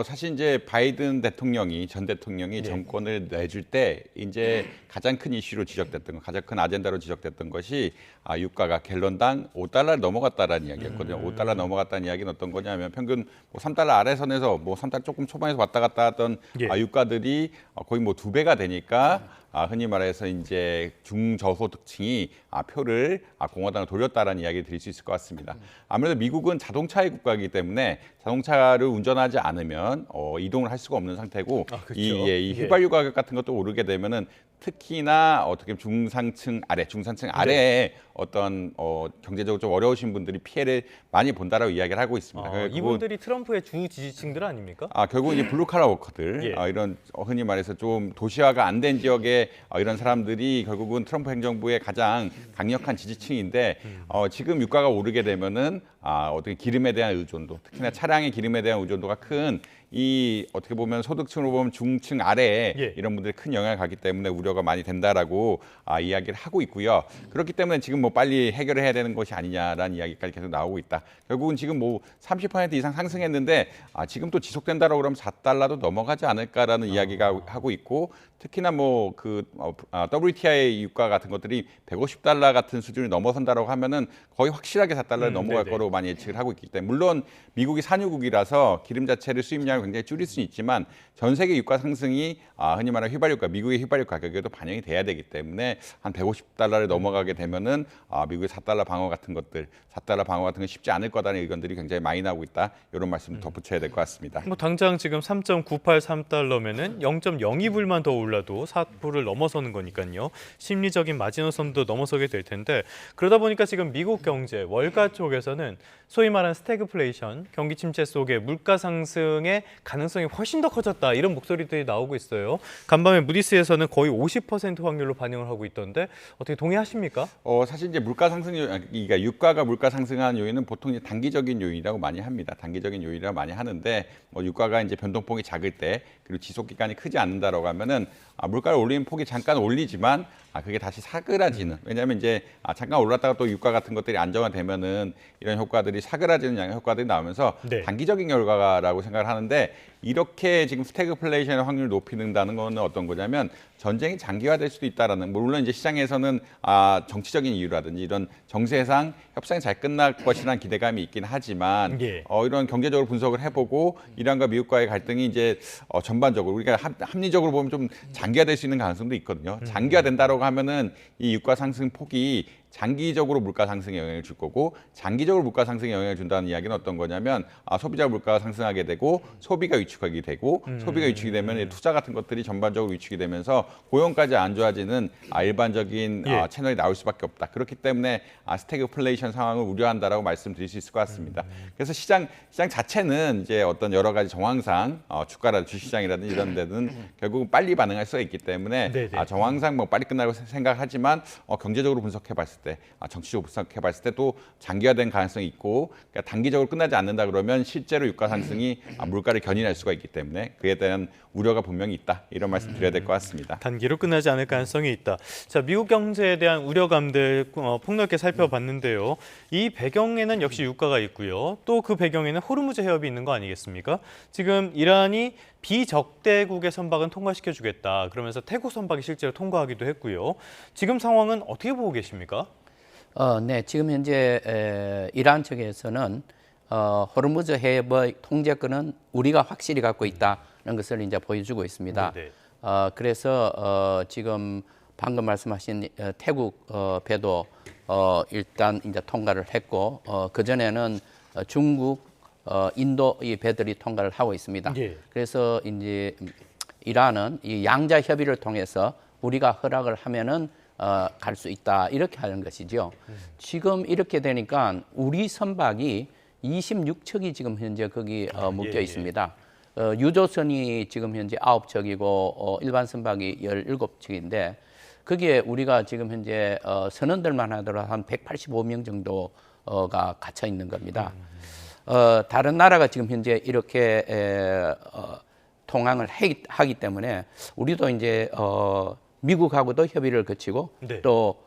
사실 이제 바이든 대통령이 전 대통령이 정권을 내줄 때 이제 가장 큰 이슈로 지적됐던 것, 가장 큰 아젠다로 지적됐던 것이 유가가 갤런당 5달러를 넘어갔다라는 이야기였거든요. 5달러 넘어갔다는 이야기는 어떤 거냐면 평균 뭐 3달러 아래선에서 뭐 3달러 조금 초반에서 왔다 갔다 하던 유가들이 거의 뭐 2배가 되니까 흔히 말해서 이제 중저소득층이 표를 공화당을 돌렸다라는 이야기를 드릴 수 있을 것 같습니다. 아무래도 미국은 자동차의 국가이기 때문에 자동차를 운전하지 않으면 이동을 할 수가 없는 상태고 그렇죠. 이 휘발유 가격 같은 것도 오르게 되면은 특히나 어떻게 중산층 아래에 어떤 경제적으로 좀 어려우신 분들이 피해를 많이 본다라고 이야기를 하고 있습니다. 이분들이 트럼프의 주 지지층들 아닙니까? 결국 이제 블루칼라 워커들 이런 흔히 말해서 좀 도시화가 안 된 지역의 이런 사람들이 결국은 트럼프 행정부의 가장 강력한 지지층인데 지금 유가가 오르게 되면은 어떻게 기름에 대한 의존도, 특히나 차량의 기름에 대한 의존도가 큰 이 어떻게 보면 소득층으로 보면 중층 아래에 이런 분들이 큰 영향을 가기 때문에 우려가 많이 된다라고 이야기를 하고 있고요. 그렇기 때문에 지금 뭐 빨리 해결을 해야 되는 것이 아니냐라는 이야기까지 계속 나오고 있다. 결국은 지금 뭐 30% 이상 상승했는데 지금 또 지속된다라고 그러면 4달러도 넘어가지 않을까라는 이야기가 하고 있고 특히나 뭐 그 WTI 유가 같은 것들이 150달러 같은 수준을 넘어선다라고 하면은 거의 확실하게 4달러를 넘어갈 거로 많이 예측을 하고 있기 때문에 물론 미국이 산유국이라서 기름 자체를 수입량을 굉장히 줄일 수는 있지만 전 세계 유가 상승이 흔히 말하는 휘발유가 미국의 휘발유 가격에도 반영이 돼야 되기 때문에 한 150달러를 넘어가게 되면은 미국의 4달러 방어 같은 것들, 4달러 방어 같은 건 쉽지 않을 거다는 의견들이 굉장히 많이 나오고 있다. 이런 말씀 덧붙여야 될 것 같습니다. 뭐 당장 지금 3.983달러면은 0.02불만 더 올라도 4불을 넘어서는 거니까요. 심리적인 마지노선도 넘어서게 될 텐데 그러다 보니까 지금 미국 경제 월가 쪽에서는 소위 말하는 스태그플레이션, 경기 침체 속에 물가 상승의 가능성이 훨씬 더 커졌다. 이런 목소리들이 나오고 있어요. 간밤에 무디스에서는 거의 50% 확률로 반영을 하고 있던데 어떻게 동의하십니까? 사실 이제 물가 상승 그러니까 유가가 물가 상승한 요인은 보통 이제 단기적인 요인이라고 많이 합니다. 단기적인 요인이라고 많이 하는데 뭐 유가가 이제 변동폭이 작을 때 그리고 지속 기간이 크지 않는다라고 하면은 물가를 올리는 폭이 잠깐 올리지만 그게 다시 사그라지는 왜냐하면 이제 잠깐 올랐다가 또 유가 같은 것들이 안정화되면은 이런 효과들이 사그라지는 양의 효과들이 나오면서 단기적인 결과라고 생각을 하는데 이렇게 지금 스태그플레이션의 확률을 높이는다는 거는 어떤 거냐면 전쟁이 장기화될 수도 있다라는 물론 이제 시장에서는 정치적인 이유라든지 이런 정세상 협상이 잘 끝날 것이라는 기대감이 있긴 하지만 이런 경제적으로 분석을 해보고 이란과 미국과의 갈등이 이제 전반적으로 우리가 합리적으로 보면 좀 장기화될 수 있는 가능성도 있거든요. 장기화된다라고 하면은 이 유가 상승 폭이 장기적으로 물가 상승에 영향을 줄 거고 장기적으로 물가 상승에 영향을 준다는 이야기는 어떤 거냐면 소비자 물가가 상승하게 되고 소비가 위축하게 되고 소비가 위축이 되면 투자 같은 것들이 전반적으로 위축이 되면서 고용까지 안 좋아지는 일반적인 채널이 나올 수밖에 없다. 그렇기 때문에 스태그플레이션 상황을 우려한다라고 말씀드릴 수 있을 것 같습니다. 그래서 시장 자체는 이제 어떤 여러 가지 정황상 주가라든지 주시장이라든지 이런 데는 결국은 빨리 반응할 수가 있기 때문에 정황상 뭐 빨리 끝나고 생각하지만 경제적으로 분석해 봤을 때 정치적으로 분석해 봤을 때 또 장기화된 가능성이 있고 그러니까 단기적으로 끝나지 않는다 그러면 실제로 유가 상승이 물가를 견인할 수가 있기 때문에 그에 대한 우려가 분명히 있다. 이런 말씀 드려야 될 것 같습니다. 단기로 끝나지 않을 가능성이 있다. 자, 미국 경제에 대한 우려감들 폭넓게 살펴봤는데요. 이 배경에는 역시 유가가 있고요. 또 그 배경에는 호르무즈 해협이 있는 거 아니겠습니까? 지금 이란이 비적대국의 선박은 통과시켜주겠다. 그러면서 태국 선박이 실제로 통과하기도 했고요. 지금 상황은 어떻게 보고 계십니까? 네, 지금 현재 이란 측에서는 호르무즈 해협의 통제권은 우리가 확실히 갖고 있다는 것을 이제 보여주고 있습니다. 그래서 지금 방금 말씀하신 태국 배도 일단 이제 통과를 했고 그 전에는 중국, 인도 이 배들이 통과를 하고 있습니다. 그래서 이제 이란은 이 양자 협의를 통해서 우리가 허락을 하면은 갈 수 있다 이렇게 하는 것이죠. 지금 이렇게 되니까 우리 선박이 26척이 지금 현재 거기 묶여 예. 있습니다. 유조선이 지금 현재 9척이고 일반 선박이 17척인데 거기에 우리가 지금 현재 선원들만 하더라도 한 185명 정도가 갇혀 있는 겁니다. 다른 나라가 지금 현재 이렇게 통항을 하기 때문에 우리도 이제 미국하고도 협의를 거치고 네. 또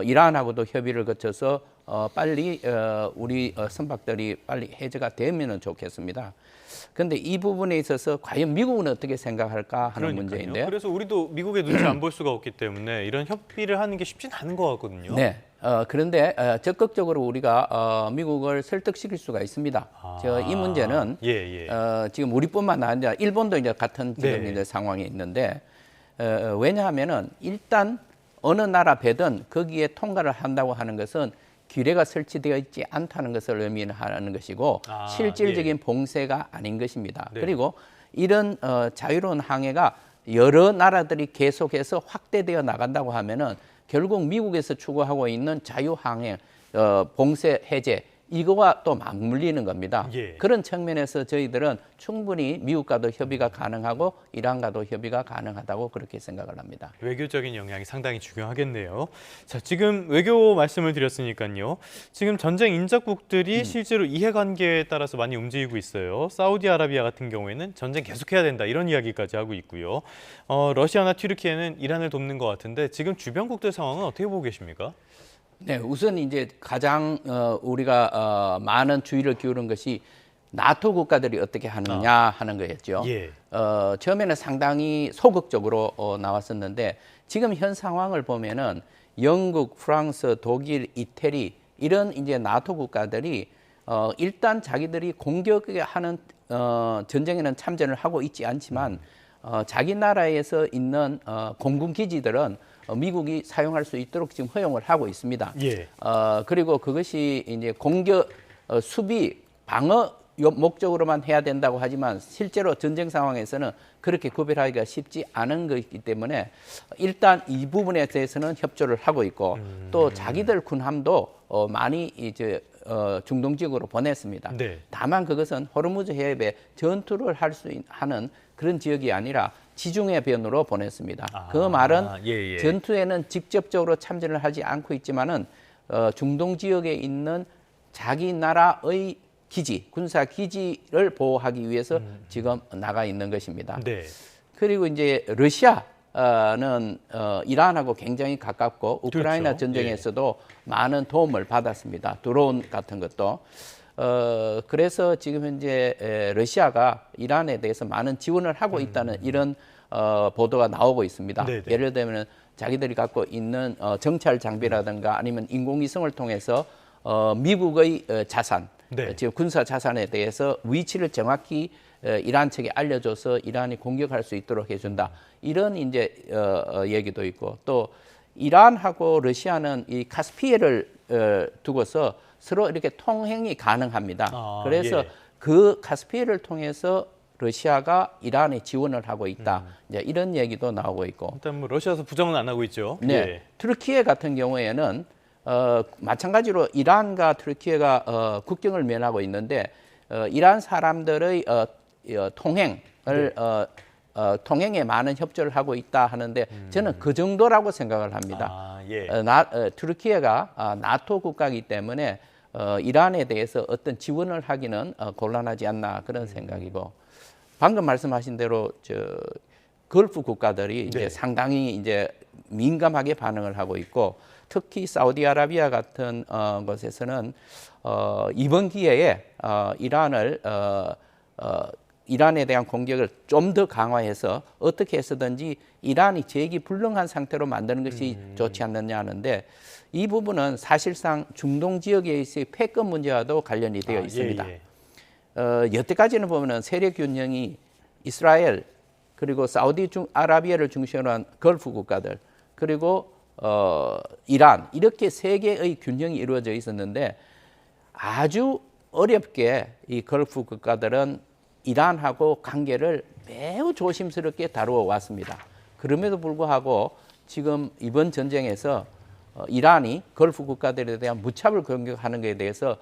이란하고도 협의를 거쳐서 빨리 우리 선박들이 빨리 해제가 되면 좋겠습니다. 그런데 이 부분에 있어서 과연 미국은 어떻게 생각할까 하는 그러니까요. 문제인데요. 그래서 우리도 미국의 눈치를 안 볼 수가 없기 때문에 이런 협의를 하는 게 쉽진 않은 것 같거든요. 네. 그런데 적극적으로 우리가 미국을 설득시킬 수가 있습니다. 이 문제는 지금 우리뿐만 아니라 일본도 이제 같은 지금 네. 이제 상황에 있는데 왜냐하면은 일단 어느 나라 배든 거기에 통과를 한다고 하는 것은 규례가 설치되어 있지 않다는 것을 의미하는 것이고 실질적인 봉쇄가 아닌 것입니다. 네. 그리고 이런 자유로운 항해가 여러 나라들이 계속해서 확대되어 나간다고 하면은 결국 미국에서 추구하고 있는 자유항해, 봉쇄 해제 이거와 또 맞물리는 겁니다. 그런 측면에서 저희들은 충분히 미국과도 협의가 가능하고 이란과도 협의가 가능하다고 그렇게 생각을 합니다. 외교적인 영향이 상당히 중요하겠네요. 자, 지금 외교 말씀을 드렸으니까요. 지금 전쟁 인접국들이 실제로 이해관계에 따라서 많이 움직이고 있어요. 사우디아라비아 같은 경우에는 전쟁 계속해야 된다 이런 이야기까지 하고 있고요. 러시아나 튀르키예는 이란을 돕는 것 같은데 지금 주변국들 상황은 어떻게 보고 계십니까? 네, 우선 이제 가장 우리가 많은 주의를 기울인 것이 나토 국가들이 어떻게 하느냐 하는 거였죠. 처음에는 상당히 소극적으로 나왔었는데 지금 현 상황을 보면은 영국, 프랑스, 독일, 이태리 이런 이제 나토 국가들이 일단 자기들이 공격하는 전쟁에는 참전을 하고 있지 않지만 자기 나라에서 있는 공군 기지들은 미국이 사용할 수 있도록 지금 허용을 하고 있습니다. 그리고 그것이 이제 공격, 수비, 방어 목적으로만 해야 된다고 하지만 실제로 전쟁 상황에서는 그렇게 구별하기가 쉽지 않은 것이기 때문에 일단 이 부분에 대해서는 협조를 하고 있고 또 자기들 군함도 많이 이제 중동 지역으로 보냈습니다. 다만 그것은 호르무즈 해협에 전투를 할 수 하는 그런 지역이 아니라 지중해 변으로 보냈습니다. 그 말은 전투에는 직접적으로 참전을 하지 않고 있지만은 중동 지역에 있는 자기 나라의 기지, 군사 기지를 보호하기 위해서 지금 나가 있는 것입니다. 그리고 이제 러시아는 이란하고 굉장히 가깝고 우크라이나 전쟁에서도 많은 도움을 받았습니다. 드론 같은 것도. 그래서 지금 현재 러시아가 이란에 대해서 많은 지원을 하고 있다는 이런 보도가 나오고 있습니다. 예를 들면 자기들이 갖고 있는 정찰 장비라든가 아니면 인공위성을 통해서 미국의 자산, 지금 군사 자산에 대해서 위치를 정확히 이란 측에 알려줘서 이란이 공격할 수 있도록 해준다. 이런 이제 얘기도 있고 또 이란하고 러시아는 이 카스피해를 두고서 서로 이렇게 통행이 가능합니다. 그래서 그 카스피해를 통해서 러시아가 이란에 지원을 하고 있다. 이제 이런 얘기도 나오고 있고. 일단 뭐 러시아에서 부정은 안 하고 있죠. 네, 튀르키예 같은 경우에는 마찬가지로 이란과 튀르키예가 국경을 면하고 있는데 이란 사람들의 통행을 통행에 많은 협조를 하고 있다 하는데 저는 그 정도라고 생각을 합니다. 튀르키예가 나토 국가이기 때문에 이란에 대해서 어떤 지원을 하기는 곤란하지 않나 그런 생각이고 방금 말씀하신 대로 걸프 국가들이 이제 상당히 이제 민감하게 반응을 하고 있고 특히 사우디아라비아 같은 곳에서는 이번 기회에 이란에 대한 공격을 좀 더 강화해서 어떻게 해서든지 이란이 재기 불능한 상태로 만드는 것이 좋지 않느냐 하는데 이 부분은 사실상 중동 지역에서의 패권 문제와도 관련이 되어 있습니다. 여태까지는 보면은 세력 균형이 이스라엘 그리고 사우디아라비아를 중심으로 한 걸프 국가들 그리고 이란 이렇게 세 개의 균형이 이루어져 있었는데 아주 어렵게 이 걸프 국가들은 이란하고 관계를 매우 조심스럽게 다루어 왔습니다. 그럼에도 불구하고 지금 이번 전쟁에서 이란이 걸프 국가들에 대한 무차별 공격하는 것에 대해서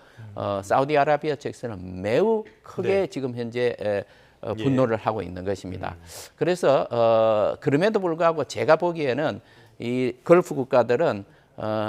사우디아라비아 측에서는 매우 크게 네. 지금 현재 분노를 하고 있는 것입니다. 그래서 그럼에도 불구하고 제가 보기에는 이 걸프 국가들은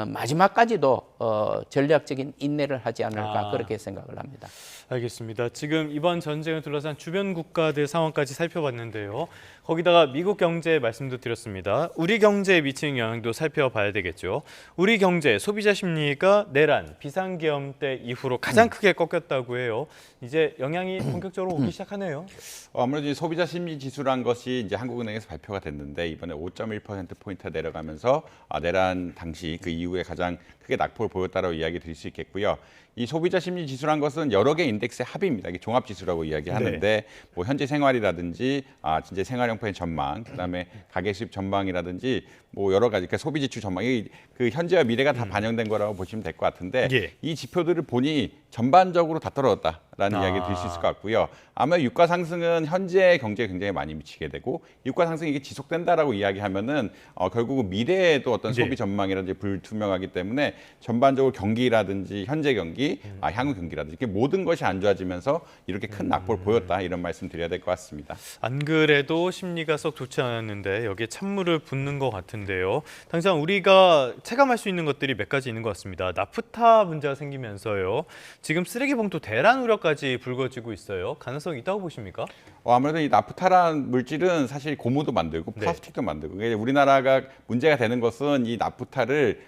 마지막까지도 전략적인 인내를 하지 않을까 그렇게 생각을 합니다. 알겠습니다. 지금 이번 전쟁을 둘러싼 주변 국가들 상황까지 살펴봤는데요. 거기다가 미국 경제 말씀도 드렸습니다. 우리 경제에 미치는 영향도 살펴봐야 되겠죠. 우리 경제 소비자 심리가 내란, 비상계엄 때 이후로 가장 크게 꺾였다고 해요. 이제 영향이 본격적으로 오기 시작하네요. 아무래도 소비자 심리 지수란 것이 이제 한국은행에서 발표가 됐는데 이번에 5.1%포인트 내려가면서 내란 당시 그 이후에 가장 크게 낙폭을 보였다라고 이야기 드릴 수 있겠고요. 이 소비자 심리 지수란 것은 여러 개 인덱스의 합입니다. 이게 종합 지수라고 이야기하는데 뭐 현재 생활이라든지 진짜 생활용품의 전망, 그다음에 가계 수입 전망이라든지 뭐 여러 가지 그러니까 소비 지출 전망이 그 현재와 미래가 다 반영된 거라고 보시면 될 것 같은데 이 지표들을 보니 전반적으로 다 떨어졌다라는 이야기 드릴 수 있을 것 같고요. 아마 유가 상승은 현재 경제에 굉장히 많이 미치게 되고 유가 상승이 이게 지속된다라고 이야기하면은 결국은 미래에도 어떤 소비 전망이라든지 불투명하기 때문에 전반적으로 경기라든지 현재 경기, 향후 경기라든지 이렇게 모든 것이 안 좋아지면서 이렇게 큰 낙폭을 보였다 이런 말씀 드려야 될 것 같습니다. 안 그래도 심리가 썩 좋지 않았는데 여기에 찬물을 붓는 것 같은데요. 당장 우리가 체감할 수 있는 것들이 몇 가지 있는 것 같습니다. 나프타 문제가 생기면서요. 지금 쓰레기 봉투 대란 우려까지 불거지고 있어요. 가능성이 있다고 보십니까? 아무래도 이 나프타란 물질은 사실 고무도 만들고 플라스틱도 만들고 우리나라가 문제가 되는 것은 이 나프타를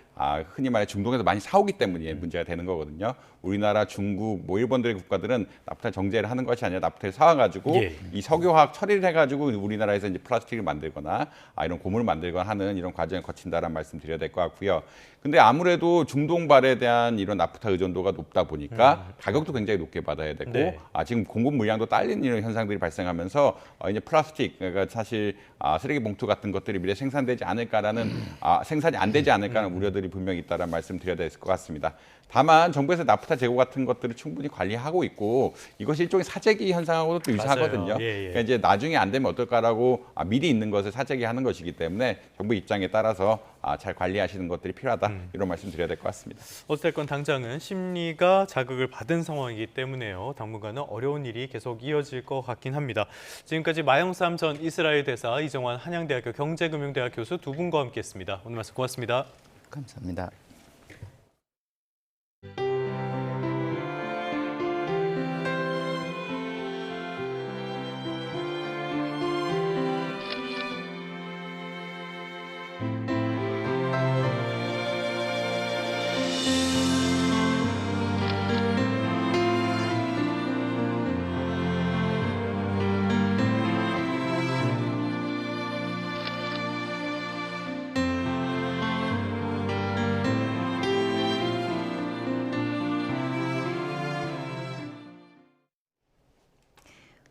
흔히 말해 중동에서 많이 사오기 때문에 문제가 되는 거거든요. 우리나라, 중국, 뭐 일본들의 국가들은 나프타 정제를 하는 것이 아니라 나프타를 사와가지고 이 석유화학 처리를 해가지고 우리나라에서 이제 플라스틱을 만들거나 이런 고무를 만들거나 하는 이런 과정을 거친다라는 말씀 드려야 될 것 같고요. 근데 아무래도 중동발에 대한 이런 나프타 의존도가 높다 보니까 가격도 굉장히 높게 받아야 되고 지금 공급 물량도 딸리는 이런 현상들이 발생하면서 이제 플라스틱, 그러니까 사실 쓰레기 봉투 같은 것들이 미래 생산되지 않을까라는 생산이 안 되지 않을까라는 우려들이 분명히 있다라는 말씀 드려야 될 것 같습니다. 다만 정부에서 나프타 재고 같은 것들을 충분히 관리하고 있고 이것이 일종의 사재기 현상하고도 또 유사하거든요. 그러니까 이제 나중에 안 되면 어떨까라고 미리 있는 것을 사재기하는 것이기 때문에 정부 입장에 따라서 잘 관리하시는 것들이 필요하다 이런 말씀 드려야 될 것 같습니다. 어쨌건 당장은 심리가 자극을 받은 상황이기 때문에요. 당분간은 어려운 일이 계속 이어질 것 같긴 합니다. 지금까지 마영삼 전 이스라엘 대사, 이정환 한양대학교 경제금융대학 교수 두 분과 함께했습니다. 오늘 말씀 고맙습니다. 감사합니다.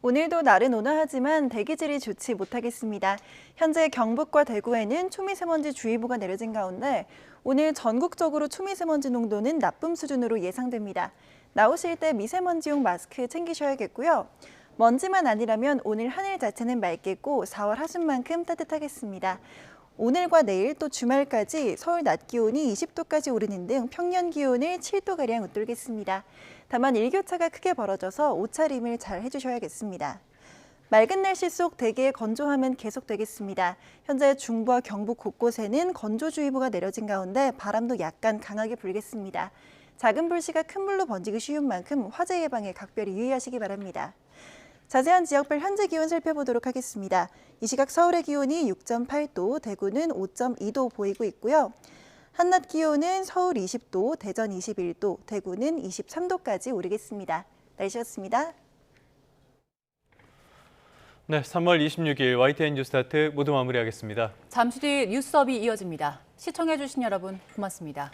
오늘도 날은 온화하지만 대기질이 좋지 못하겠습니다. 현재 경북과 대구에는 초미세먼지주의보가 내려진 가운데 오늘 전국적으로 초미세먼지 농도는 나쁨 수준으로 예상됩니다. 나오실 때 미세먼지용 마스크 챙기셔야겠고요. 먼지만 아니라면 오늘 하늘 자체는 맑겠고 4월 하순만큼 따뜻하겠습니다. 오늘과 내일 또 주말까지 서울 낮 기온이 20도까지 오르는 등 평년 기온을 7도가량 웃돌겠습니다. 다만 일교차가 크게 벌어져서 옷차림을 잘 해주셔야겠습니다. 맑은 날씨 속 대기의 건조함은 계속되겠습니다. 현재 중부와 경북 곳곳에는 건조주의보가 내려진 가운데 바람도 약간 강하게 불겠습니다. 작은 불씨가 큰 불로 번지기 쉬운 만큼 화재 예방에 각별히 유의하시기 바랍니다. 자세한 지역별 현재 기온 살펴보도록 하겠습니다. 이 시각 서울의 기온이 6.8도, 대구는 5.2도 보이고 있고요. 한낮 기온은 서울 20도, 대전 21도, 대구는 23도까지 오르겠습니다. 날씨였습니다. 네, 3월 26일 YTN 뉴스타트 모두 마무리하겠습니다. 잠시 뒤 뉴스업이 이어집니다. 시청해주신 여러분 고맙습니다.